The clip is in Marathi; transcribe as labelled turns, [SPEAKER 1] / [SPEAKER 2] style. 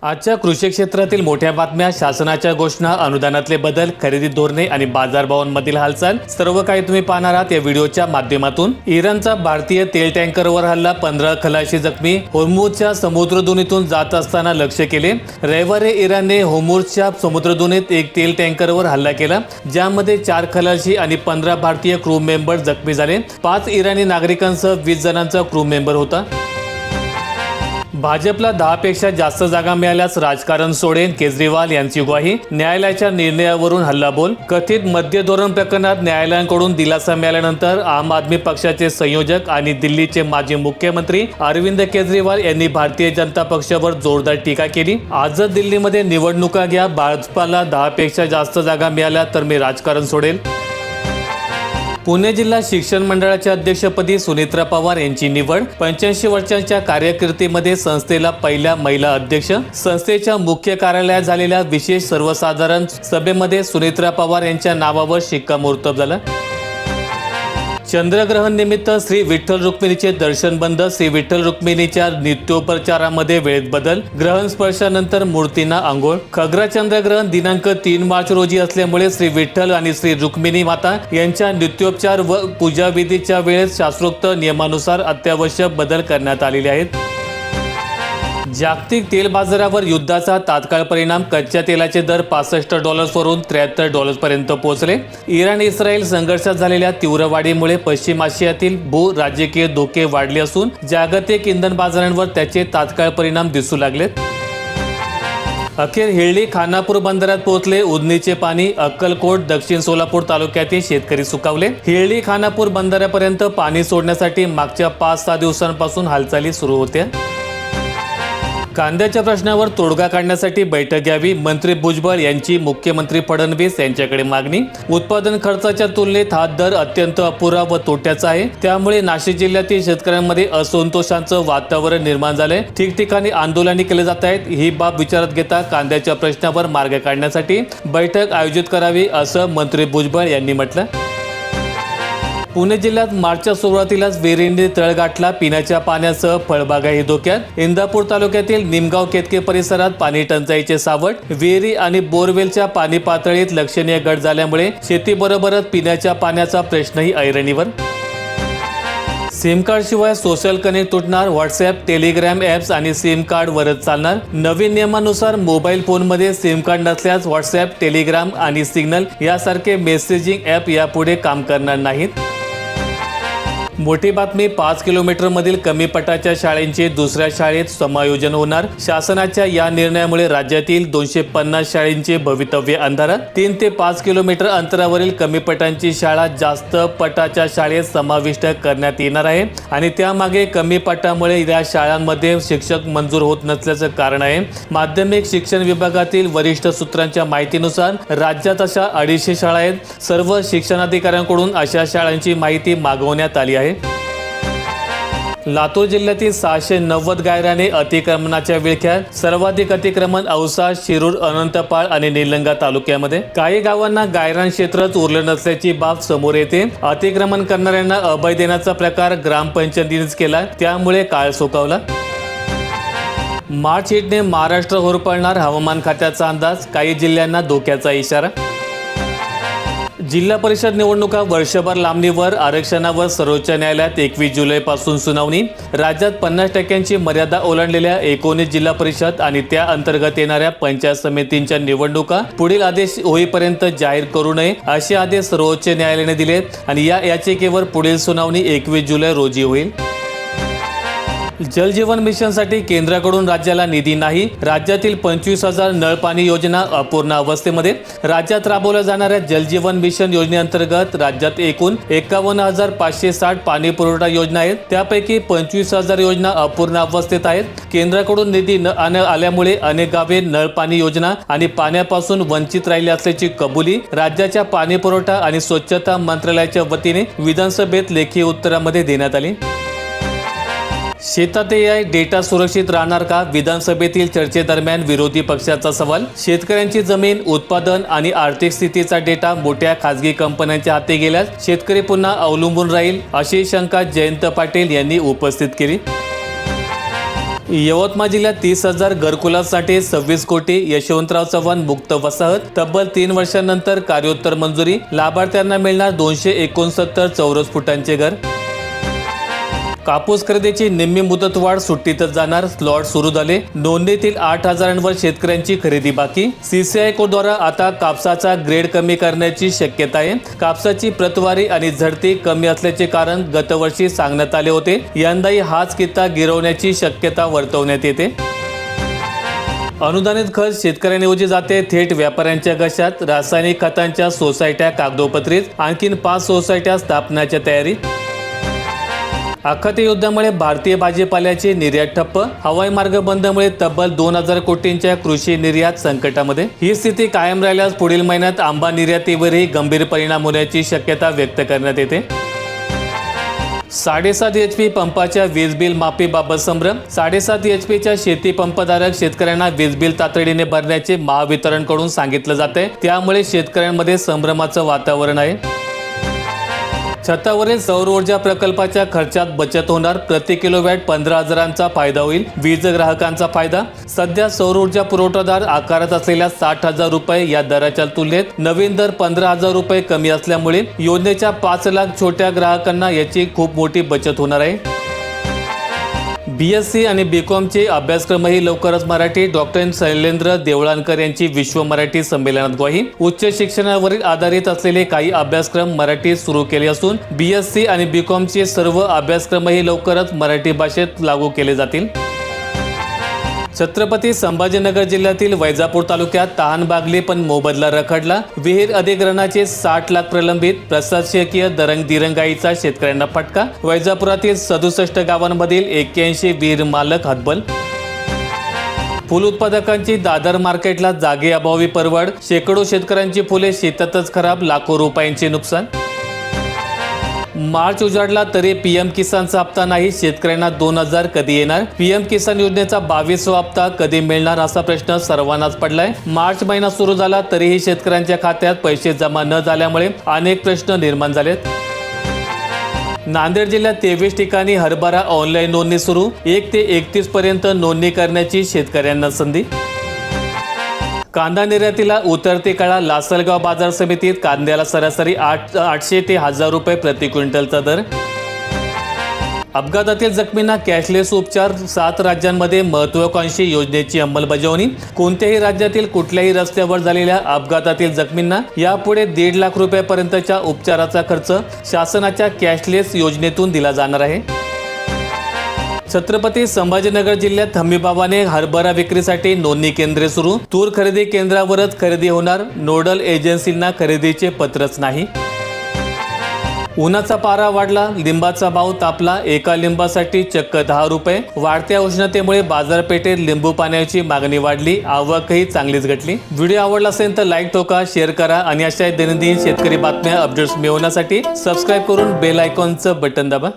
[SPEAKER 1] आजच्या कृषी क्षेत्रातील मोठ्या बातम्या, शासनाच्या घोषणा, अनुदानातले बदल, खरेदी धोरणे आणि बाजारभावांमधील हालचाल सर्व काही तुम्ही पाहणार आहात या व्हिडिओच्या माध्यमातून। इराणचा भारतीय तेल टँकरवर हल्ला, 15 खलाशी जखमी, होर्मुझच्या समुद्रधुनीतून जात असताना लक्ष्य केले। रविवारी इराणने होर्मुझच्या समुद्रधुनीत एक तेल टँकरवर हल्ला केला, ज्यामध्ये 4 खलाशी आणि 15 भारतीय क्रू मेंबर जखमी झाले। 5 इराणी नागरिकांसह 20 जणांचा क्रू मेंबर होता। भाजपला 10 पेक्षा जास्त जागा मिळाल्यास राजकारण सोडेन, केजरीवाल यांची ग्वाही। न्यायालयाच्या निर्णयावरून हल्लाबोल। कथित मद्य धोरण प्रकरणात न्यायालयाकडून दिलासा मिळाल्यानंतर आम आदमी पक्षाचे संयोजक आणि दिल्लीचे माजी मुख्यमंत्री अरविंद केजरीवाल यांनी भारतीय जनता पक्षावर जोरदार टीका केली। आजच दिल्लीमध्ये निवडणुका घ्या, भाजपला 10 पेक्षा जास्त जागा मिळाल्या तर मी राजकारण सोडेल। पुणे जिल्हा शिक्षण मंडळाच्या अध्यक्षपदी सुनित्रा पवार यांची निवड। 85 वर्षांच्या कारकिर्दीमध्ये संस्थेला पहिल्या महिला अध्यक्ष। संस्थेच्या मुख्य कार्यालयात झालेल्या विशेष सर्वसाधारण सभेमध्ये सुनित्रा पवार यांच्या नावावर शिक्कामोर्तब झालं। चंद्रग्रहण निमित्त श्री विठ्ठल रुक्मिणीचे दर्शन बंद। श्री विठ्ठल रुक्मिणीच्या नित्योपचारामध्ये वेळेत बदल। ग्रहण स्पर्शानंतर मूर्तींना आंघोळ। खग्रा चंद्रग्रहण दिनांक 3 मार्च रोजी असल्यामुळे श्री विठ्ठल आणि श्री रुक्मिणी माता यांच्या नित्योपचार व पूजाविधीच्या वेळेस शास्त्रोक्त नियमानुसार अत्यावश्यक बदल करण्यात आलेले आहेत। जागतिक तेल बाजारावर युद्धाचा तात्काळ परिणाम। कच्च्या तेलाचे दर $65 वरून $73 पर्यंत पोहोचले। इराण इस्रायल संघर्षात झालेल्या तीव्र वाढीमुळे पश्चिम आशियातील भू राजकीय धोके वाढले असून जागतिक इंधन बाजारांवर त्याचे तात्काळ परिणाम दिसू लागलेत। अखेर हिळ्ळी खानापूर बंदरात पोहोचले उजनीचे पाणी। अक्कलकोट, दक्षिण सोलापूर तालुक्यातील शेतकरी सुखावले। हिळ्ळी खानापूर बंदरापर्यंत पाणी सोडण्यासाठी मागच्या 5-6 दिवसांपासून हालचाली सुरू होत्या। कांद्याच्या प्रश्नावर तोडगा काढण्यासाठी बैठक घ्यावी, मंत्री भुजबळ यांची मुख्यमंत्री फडणवीस यांच्याकडे मागणी। उत्पादन खर्चाच्या तुलनेत हा दर अत्यंत अपुरा व तोट्याचा आहे, त्यामुळे नाशिक जिल्ह्यातील शेतकऱ्यांमध्ये असंतोषाचं वातावरण निर्माण झालंय। ठिकठिकाणी आंदोलने केले जात आहेत। ही बाब विचारात घेता कांद्याच्या प्रश्नावर मार्ग काढण्यासाठी बैठक आयोजित करावी, असं मंत्री भुजबळ यांनी म्हटलं। पुणे जिल्ह्यात मार्चच्या सुरुवातीलाच विहिरींनी तळ गाठला। पिण्याच्या पाण्यासह फळबागाही धोक्यात। इंदापूर तालुक्यातील निमगाव केतके परिसरात पाणी टंचाईचे सावट। विहिरी आणि बोरवेलच्या पाणी पातळीत लक्षणीय घट झाल्यामुळे शेतीबरोबरच पिण्याच्या पाण्याचा प्रश्नही ऐरणीवर। सिम कार्ड शिवाय सोशल कनेक्ट तुटणार। व्हॉट्सॲप, टेलिग्राम ॲप्स आणि सिम कार्ड वरच चालणार। नवीन नियमानुसार मोबाईल फोनमध्ये सिम कार्ड नसल्यास व्हॉट्सॲप, टेलिग्राम आणि सिग्नल यासारखे मेसेजिंग ॲप यापुढे काम करणार नाहीत। मोठी बातमी, 5 किलोमीटरमधील कमी पटाच्या शाळेंचे दुसऱ्या शाळेत समायोजन होणार। शासनाच्या या निर्णयामुळे राज्यातील 250 शाळेंचे भवितव्य अंधारात। 3 ते 5 किलोमीटर अंतरावरील कमी पटांची शाळा जास्त पटाच्या शाळेत समाविष्ट करण्यात येणार आहे आणि त्यामागे कमी पटामुळे या शाळांमध्ये शिक्षक मंजूर होत नसल्याचं कारण आहे। माध्यमिक शिक्षण विभागातील वरिष्ठ सूत्रांच्या माहितीनुसार राज्यात अशा 250 शाळा आहेत। सर्व शिक्षणाधिकाऱ्यांकडून अशा शाळांची माहिती मागवण्यात आली आहे। लातूर जिल्ह्यातील 690 गायराने अतिक्रमणाच्या विळख्यात। सर्वाधिक अतिक्रमण औसा, शिरूर, अनंतपाळ आणि निलंगा तालुक्यामध्ये। काही गावांना गायरान क्षेत्रच उरलं नसल्याची बाब समोर येते। अतिक्रमण करणाऱ्यांना अभय देण्याचा प्रकार ग्रामपंचायतीनेच केला, त्यामुळे काळ सोकावला। मार्च हिटने महाराष्ट्र होरपळणार, हवामान खात्याचा अंदाज। काही जिल्ह्यांना धोक्याचा इशारा। जिल्हा परिषद निवडणुका वर्षभर लांबणीवर। आरक्षणावर सर्वोच्च न्यायालयात 21 जुलैपासून सुनावणी। राज्यात 50% मर्यादा ओलांडलेल्या 19 जिल्हा परिषद आणि त्या अंतर्गत येणाऱ्या पंचायत समितींच्या निवडणुका पुढील आदेश होईपर्यंत जाहीर करू नये, असे आदेश सर्वोच्च न्यायालयाने दिले आणि या याचिकेवर पुढील सुनावणी 21 जुलै रोजी होईल। जल जीवन मिशनसाठी केंद्राकडून राज्याला निधी नाही। राज्यातील 25,000 नळपाणी योजना अपूर्ण अवस्थेमध्ये। राज्यात राबवल्या जाणाऱ्या जल जीवन मिशन योजनेअंतर्गत राज्यात एकूण 51,560 पाणी पुरवठा योजना आहेत, त्यापैकी 25,000 योजना अपूर्ण अवस्थेत आहेत। केंद्राकडून निधी न आल्यामुळे अनेक गावे नळपाणी योजना आणि पाण्यापासून वंचित राहिली असल्याची कबुली राज्याच्या पाणी पुरवठा आणि स्वच्छता मंत्रालयाच्या वतीने विधानसभेत लेखी उत्तरामध्ये देण्यात आली। शेतात AI डेटा सुरक्षित राहणार का? विधानसभेतील चर्चेदरम्यान विरोधी पक्षाचा सवाल। शेतकऱ्यांची जमीन, उत्पादन आणि आर्थिक स्थितीचा डेटा मोठ्या खासगी कंपन्यांच्या हाती गेल्यास शेतकरी पुन्हा अवलंबून राहील, अशी शंका जयंत पाटील यांनी उपस्थित केली। यवतमाळ जिल्ह्यात 30,000 घरकुलासाठी 26 कोटी यशवंतराव चव्हाण मुक्त वसाहत तब्बल 3 वर्षांनंतर कार्योत्तर मंजुरी लाभार्थ्यांना मिळणार 269 चौरस फुटांचे घर। कापूस खरेदीची निम्मी मुदतवाढ सुट्टीतच जाणार, स्लॉट सुरू झाले। नोंदणीतील 8,000वर शेतकऱ्यांची खरेदी बाकी। सीसीआय कोडद्वारा आता कापसाचा ग्रेड कमी करण्याची शक्यता आहे। कापसाची प्रतवारी आणि झडती कमी असल्याचे कारण गतवर्षी सांगण्यात आले होते, यंदाही हाच कित्ता गिरवण्याची शक्यता वर्तवण्यात येते। अनुदानित खत शेतकऱ्यांऐवजी जाते थेट व्यापाऱ्यांच्या घशात। रासायनिक खतांच्या सोसायट्या कागदोपत्रीत, आणखीन 5 सोसायट्या स्थापनाच्या तयारी। आखाती युद्धामुळे भारतीय भाजीपाल्याची निर्यात ठप्प, हवाई मार्ग बंदमुळे तब्बल 2,000 कोटींच्या कृषी निर्यात संकटामध्ये। ही स्थिती कायम राहिल्यास पुढील महिन्यात आंबा निर्यातीवरही गंभीर परिणाम होण्याची शक्यता व्यक्त करण्यात येते। 7.5 HP पंपाच्या वीज बिल माफीबाबत संभ्रम। 7.5 HPच्या शेती पंपधारक शेतकऱ्यांना वीज बिल तातडीने भरण्याचे महावितरणकडून सांगितलं जाते, त्यामुळे शेतकऱ्यांमध्ये संभ्रमाचं वातावरण आहे। छतावरील सौर ऊर्जा प्रकल्पाच्या खर्चात बचत होणार, प्रति किलोवॅट 15,000चा फायदा होईल, वीज ग्राहकांचा फायदा। सध्या सौर ऊर्जा पुरवठादार आकारत असलेल्या 60,000 रुपये या दराच्या तुलनेत नवीन दर 15,000 रुपये कमी असल्यामुळे योजनेच्या 5 लाख छोट्या ग्राहकांना याची खूप मोठी बचत होणार आहे। BSc आणि BComचे अभ्यासक्रमही लवकरच मराठी। डॉक्टर शैलेंद्र देवळानकर यांची विश्व मराठी संमेलनात ग्वाही। उच्च शिक्षणावरील आधारित असलेले काही अभ्यासक्रम मराठीत सुरू केले असून BSc आणि BComचे सर्व अभ्यासक्रमही लवकरच मराठी भाषेत लागू केले जातील। छत्रपती संभाजीनगर जिल्ह्यातील वैजापूर तालुक्यात तहान भागली पण मोबदला रखडला। विहीर अधिग्रहणाचे 60 लाख प्रलंबित, प्रशासकीय दिरंगाईचा शेतकऱ्यांना फटका। वैजापुरातील 67 गावांमधील 81 विहीर मालक हतबल। फुल उत्पादकांची दादर मार्केटला जागेअभावी परवड, शेकडो शेतकऱ्यांची फुले शेतातच खराब, लाखो रुपयांचे नुकसान। मार्च उजाडला तरी PM किसानचा हप्ता नाही, शेतकऱ्यांना 2,000 कधी येणार? PM किसान योजनेचा 22वा हप्ता कधी मिळणार असा प्रश्न सर्वांनाच पडलाय। मार्च महिना सुरू झाला तरीही शेतकऱ्यांच्या खात्यात पैसे जमा न झाल्यामुळे अनेक प्रश्न निर्माण झालेत। नांदेड जिल्ह्यात 23 ठिकाणी हरभरा ऑनलाईन नोंदणी सुरू, 1 ते 31 पर्यंत नोंदणी करण्याची शेतकऱ्यांना संधी। कांदा निर्यातीला उतरती कळा, लासलगाव बाजार समितीत कांद्याला सरासरी 800 ते 1000 रुपये प्रति क्विंटलचा दर। अपघातातील जखमींना कॅशलेस उपचार, 7 राज्यांमध्ये महत्त्वाकांक्षी योजनेची अंमलबजावणी। कोणत्याही राज्यातील कुठल्याही रस्त्यावर झालेल्या अपघातातील जखमींना यापुढे 1.5 लाख रुपयापर्यंतच्या उपचाराचा खर्च शासनाच्या कॅशलेस योजनेतून दिला जाणार आहे। छत्रपती संभाजीनगर जिल्ह्यात हमीभावाने हरभरा विक्रीसाठी नोंदणी केंद्रे सुरू, तूर खरेदी केंद्रावरच खरेदी होणार, नोडल एजन्सींना खरेदीचे पत्रच नाही। उन्हाचा पारा वाढला, लिंबाचा भाव तापला, एका लिंबासाठी चक्क 10 रुपये। वाढत्या उष्णतेमुळे बाजारपेठेत लिंबू पाण्याची मागणी वाढली, आवकही चांगलीच घटली। व्हिडिओ आवडला असेल तर लाईक ठोका, शेअर करा आणि अशा दैनंदिन शेतकरी बातम्या अपडेट्स मिळवण्यासाठी सबस्क्राईब करून बेल आयकॉनचं बटन दाबा।